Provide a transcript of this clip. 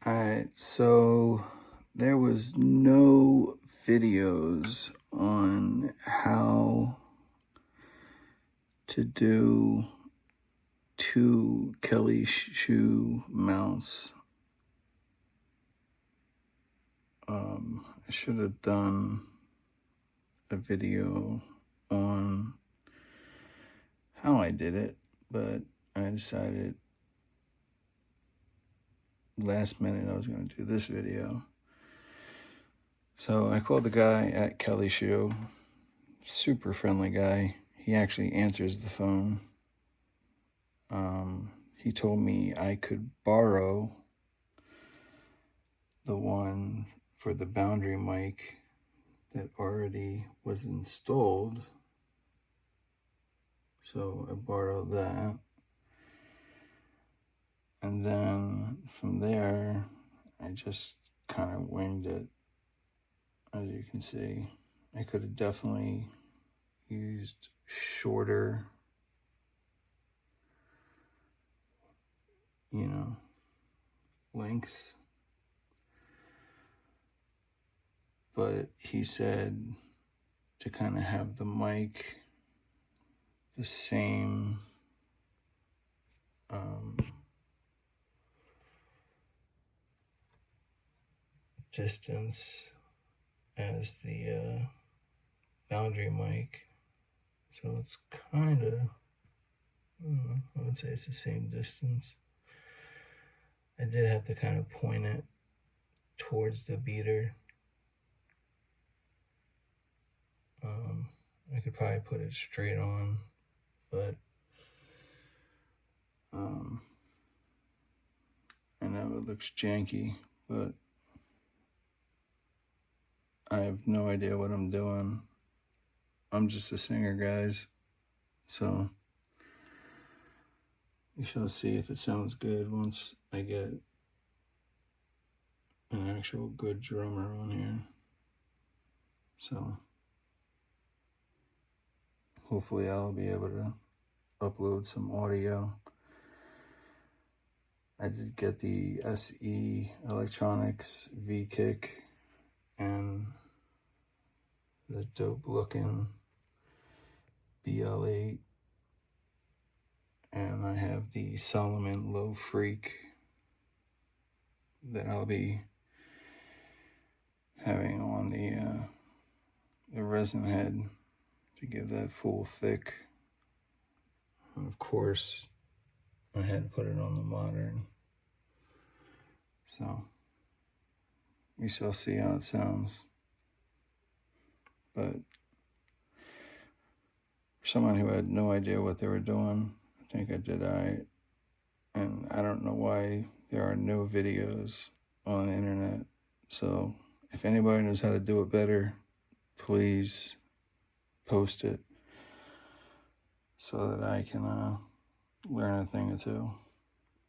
Alright, so there was no videos on how to do two Kelly shoe mounts. I should have done a video on how I did it, but I decided last minute I was going to do this video. So I called the guy at Kelly Shoe, super friendly guy. He actually answers the phone. He told me I could borrow the one for the boundary mic that already was installed. So I borrowed that. And then from there, I just kind of winged it. As you can see, I could have definitely used shorter, lengths. But he said to kind of have the mic the same distance as the boundary mic. So it's kind of, I would say it's the same distance. I did have to kind of point it towards the beater. I could probably put it straight on, but I know it looks janky, but I have no idea what I'm doing. I'm just a singer, guys. So we shall see if it sounds good once I get an actual good drummer on here. So hopefully I'll be able to upload some audio. I did get the SE Electronics V-Kick and the dope looking BL8, and I have the Solomon Low Freak that I'll be having on the resin head to give that full thick. And of course, I had to put it on the modern. So we shall see how it sounds. But for someone who had no idea what they were doing, I think I did alright. And I don't know why there are no videos on the internet. So if anybody knows how to do it better, please post it so that I can learn a thing or two.